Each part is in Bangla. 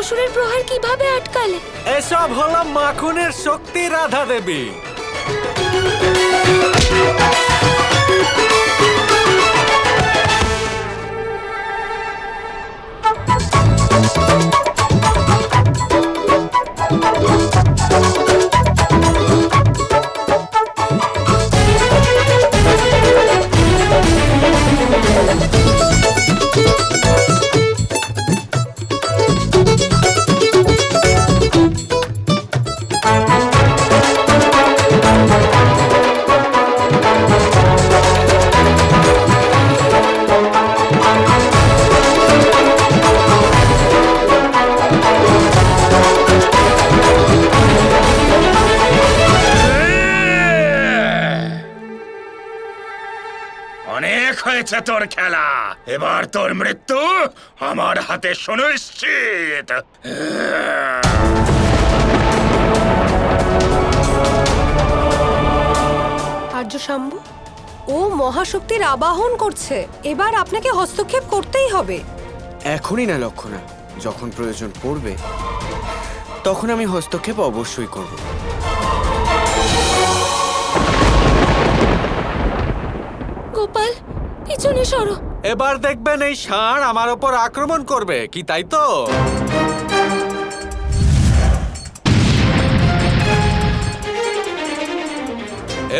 অসুরের প্রহার কিভাবে আটকালে? এসব হলো মাখনের শক্তি রাধা দেবী। অনেক হয়েছে তোর খেলা, এবার তোর মৃত্যু আমার হাতে সুনিশ্চিত। আর্য শাম্বু, ও মহাশক্তির আবাহন করছে। এবার আপনাকে হস্তক্ষেপ করতেই হবে। এখনই না লক্ষণা, যখন প্রয়োজন পড়বে তখন আমি হস্তক্ষেপ অবশ্যই করব। গোপাল, পিছনে সরো। এবার দেখবেন এই ষাঁড় আমার ওপর আক্রমণ করবে, কি তাই তো?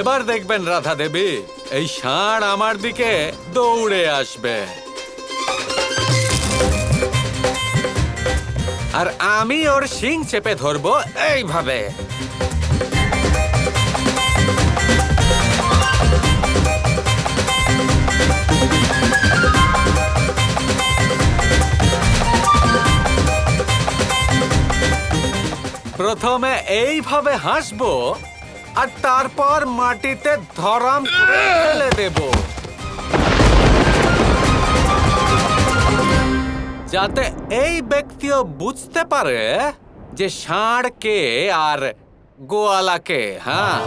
এবার দেখবেন রাধা দেবী, এই ষাঁড় আমার দিকে দৌড়ে আসবে আর আমি ওর শিং চেপে ধরবো এইভাবে। প্রথমে এইভাবে হাসবো আর তারপর মাটিতে ধরাম করে ফেলে দেব, যাতে এই ব্যক্তিও বুঝতে পারে যে ষাঁড় কে আর গোয়ালা কে। হ্যাঁ,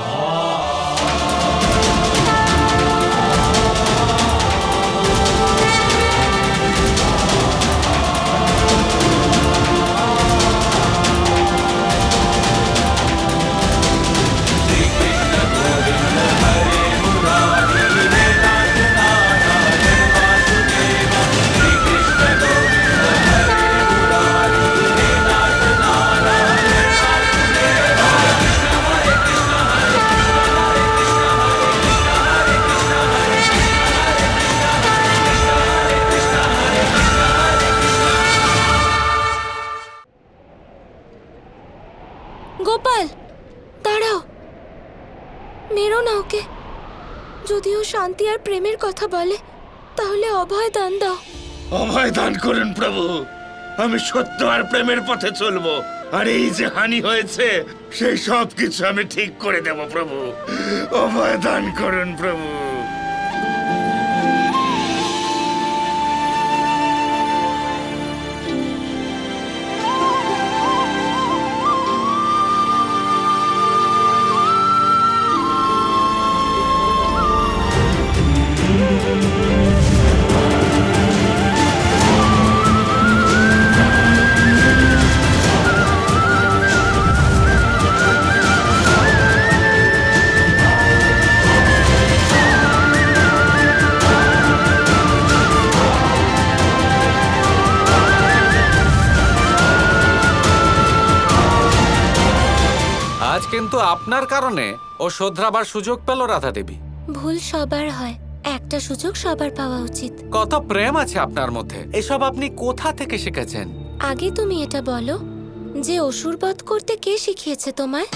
গোপাল, দাঁড়াও, মেরো না ওকে। যদিও শান্তি আর প্রেমের কথা বলে, তাহলে অভয় দান দাও। অভয় দান করুন প্রভু, আমি সত্য আর প্রেমের পথে চলবো, আর এই যে হানি হয়েছে সেই সব কিছু আমি ঠিক করে দেব প্রভু। অভয় দান করুন প্রভু। আজ কিন্তু আপনার কারণে ও শোধরাবার সুযোগ পেল রাধা দেবী। ভুল সবার হয়, একটা সুযোগ সবার পাওয়া উচিত। কত প্রেম আছে আপনার মধ্যে, এসব আপনি কোথা থেকে শিখেছেন? আগে তুমি এটা বলো যে অসুর বধ করতে কে শিখিয়েছে তোমায়?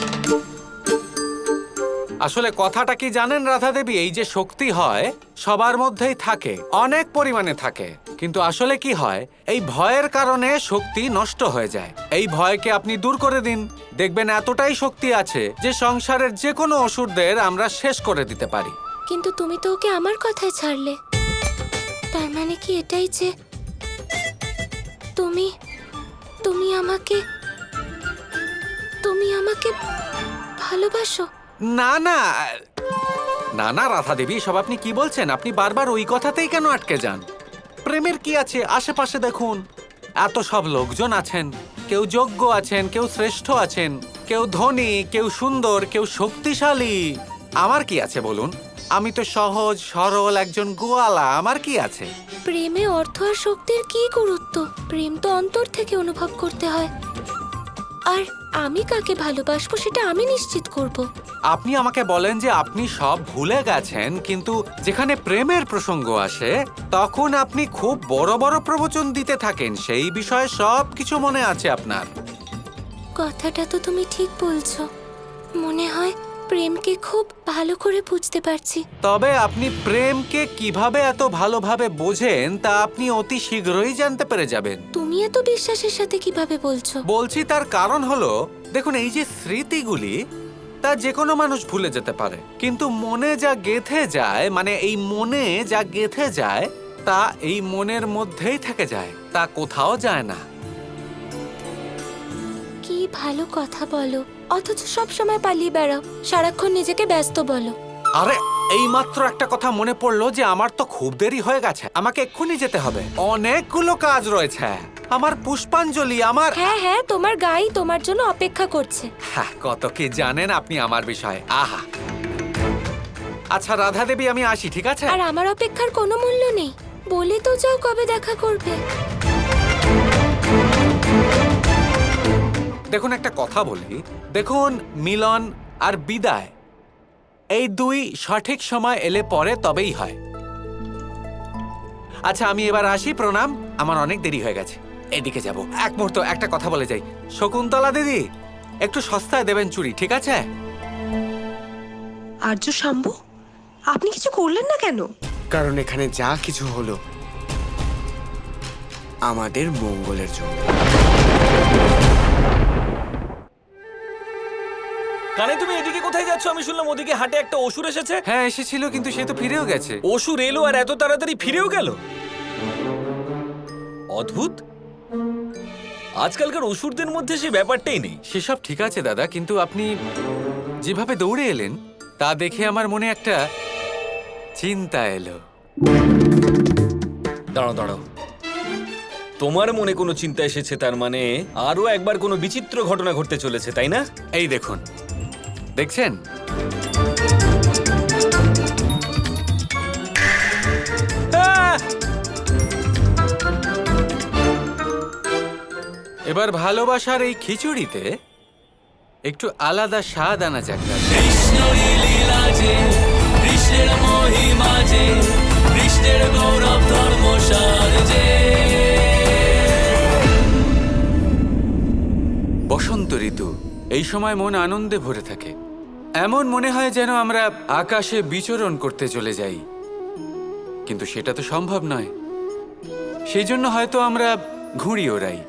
আসলে কথাটা কি জানেন রাধা দেবী, এই যে শক্তি হয় সবার মধ্যেই থাকে, অনেক পরিমাণে থাকে, কিন্তু আসলে কি হয়, এই ভয়ের কারণে শক্তি নষ্ট হয়ে যায়। এই ভয়কে আপনি দূর করে দিন, দেখবেন এতটাই শক্তি আছে যে সংসারের যে কোনো অসুরদের আমরা শেষ করে দিতে পারি। কিন্তু তুমি তো ওকে আমার কথায় ছাড়লে, তার মানে কি এটাই যে তুমি তুমি আমাকে তুমি আমাকে ভালোবাসো? না না না না রাধা দেবী, সব আপনি কি বলছেন? আপনি বারবার ওই কথাতেই কেন আটকে যান? প্রেমের কি আছে, আশেপাশে দেখুন, এত সব লোকজন আছেন, কেউ যোগ্য আছেন, কেউ শ্রেষ্ঠ আছেন, কেউ ধনী, কেউ সুন্দর, কেউ শক্তিশালী। আমার কি আছে বলুন? আমি তো সহজ সরল একজন গোয়ালা, আমার কি আছে? প্রেমে অর্থ আর শক্তির কি গুরুত্ব? প্রেম তো অন্তর থেকে অনুভব করতে হয়। আর আমি কাকে ভালোবাসবো সেটা আমি নিশ্চিত করব। আপনি আমাকে বলেন যে আপনি সব ভুলে গেছেন, কিন্তু যেখানে প্রেমের প্রসঙ্গ আসে তখন আপনি খুব বড় বড় প্রবচন দিতে থাকেন। সেই বিষয়ে সব কিছু মনে আছে আপনার। কথাটা তো তুমি ঠিক বলছো। মনে হয় প্রেমকে খুব ভালো করে বুঝতে পারছি। তবে আপনি প্রেমকে কিভাবে এত ভালোভাবে বোঝেন তা আপনি অতি শীঘ্রই জানতে পেরে যাবেন। তুমি এত বিশ্বাসের সাথে কিভাবে বলছো? বলছি তার কারণ হলো, দেখুন এই যে স্মৃতিগুলি তা যে কোনো মানুষ ভুলে যেতে পারে, কিন্তু মনে যা গেঁথে যায়, মানে এই মনে যা গেঁথে যায় তা এই মনের মধ্যেই থেকে যায়, তা কোথাও যায় না। কি ভালো কথা বলো, অথচ সব সময় পালিয়ে বেড়াও, সারাক্ষণ নিজেকে ব্যস্ত বলো। আরে এইমাত্র একটা কথা মনে পড়লো যে আমার তো খুব দেরি হয়ে গেছে, আমাকে এক্ষুনি যেতে হবে, অনেকগুলো কাজ রয়েছে। আমার পুষ্পাঞ্জলি, আমার হ্যাঁ হ্যাঁ, তোমার গাই তোমার জন্য অপেক্ষা করছে। হ্যাঁ, কত কি জানেন আপনি আমার বিষয়ে। আহা, আচ্ছা রাধা দেবী, আমি আসি, ঠিক আছে? আর আমার অপেক্ষার কোনো মূল্য নেই। বলে তো যাও কবে দেখা করবে। দেখুন একটা কথা বলি, দেখুন মিলন আর বিদায় এই দুই সঠিক সময় এলে পরে তবেই হয়। আচ্ছা আমি এবার আসি, প্রণাম, আমার অনেক দেরি হয়ে গেছে, এদিকে যাব। এক মুহূর্ত, একটা কথা বলে যাই। শকুন্তলা দিদি, একটু সস্তায় দেবেন চুড়ি, ঠিক আছে? আর্য শাম্বু, আপনি কিছু করলেন না কেন? কারণ এখানে যা কিছু হলো আমাদের মঙ্গলের জন্য। কানে তুমি এদিকে কোথায় যাচ্ছ? আমি শুনলাম ওদিকে হাটে একটা অসুর এসেছে। হ্যাঁ এসেছিল, কিন্তু সে তো ফিরেও গেছে। অসুর এলো আর এত তাড়াতাড়ি ফিরেও গেল, অদ্ভুত। আজকালকার অসুরদের মধ্যে সে ব্যাপারটাই নেই। সেসব ঠিক আছে দাদা, কিন্তু আপনি যেভাবে দৌড়ে এলেন তা দেখে আমার মনে একটা চিন্তা এলো। দাঁড়াও দাঁড়াও, তোমার মনে কোনো চিন্তা এসেছে তার মানে আরো একবার কোনো বিচিত্র ঘটনা ঘটতে চলেছে, তাই না? এই দেখুন, দেখছেন? আহ! এবার ভালোবাসার এই খিচুড়িতে একটু আলাদা স্বাদ আনা যাক। বসন্ত ঋতু, এই সময় মন আনন্দে ভরে থাকে। এমন মনে হয় যেন আমরা আকাশে বিচরণ করতে চলে যাই, কিন্তু সেটা তো সম্ভব নয়। সেই জন্য হয়তো আমরা ঘুড়ি ওড়াই,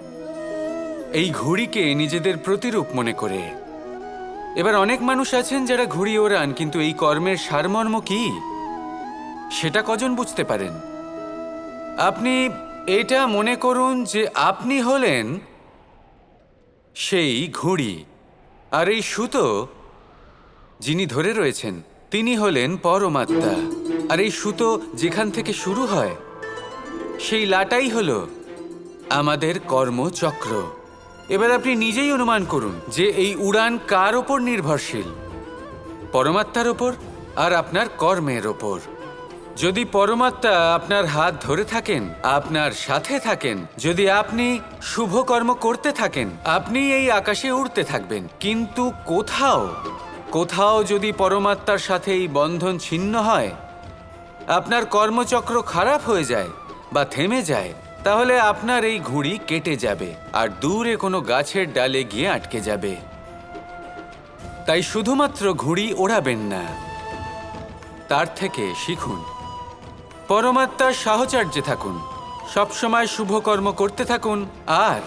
এই ঘুড়িকে নিজেদের প্রতিরূপ মনে করে। এবার অনেক মানুষ আছেন যারা ঘুড়ি ওড়ান, কিন্তু এই কর্মের সারমর্ম কি সেটা কজন বুঝতে পারেন? আপনি এটা মনে করুন যে আপনি হলেন সেই ঘুড়ি, আর এই সুতো যিনি ধরে রয়েছেন তিনি হলেন পরমাত্মা। আর এই সুতো যেখান থেকে শুরু হয় সেই লাটাই হলো আমাদের কর্মচক্র। এবার আপনি নিজেই অনুমান করুন যে এই উড়ান কার ওপর নির্ভরশীল, পরমাত্মার ওপর আর আপনার কর্মের ওপর। যদি পরমাত্মা আপনার হাত ধরে থাকেন, আপনার সাথে থাকেন, যদি আপনি শুভ কর্ম করতে থাকেন, আপনি এই আকাশে উড়তে থাকবেন। কিন্তু কোথাও যদি পরমাত্মার সাথে এই বন্ধন ছিন্ন হয়, আপনার কর্মচক্র খারাপ হয়ে যায় বা থেমে যায়, তাহলে আপনার এই ঘুড়ি কেটে যাবে আর দূরে কোনো গাছের ডালে গিয়ে আটকে যাবে। তাই শুধুমাত্র ঘুড়ি ওড়াবেন না, তার থেকে শিখুন, পরমাত্মার সাহচর্যে থাকুন, সবসময় শুভ কর্ম করতে থাকুন আর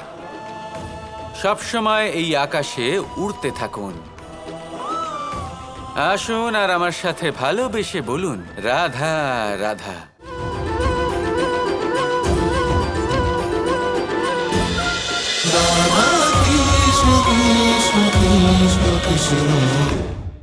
সবসময় এই আকাশে উড়তে থাকুন। আসুন আর আমার সাথে ভালোবেসে বলুন, Radha Radha. Krishna Krishna Krishna Krishna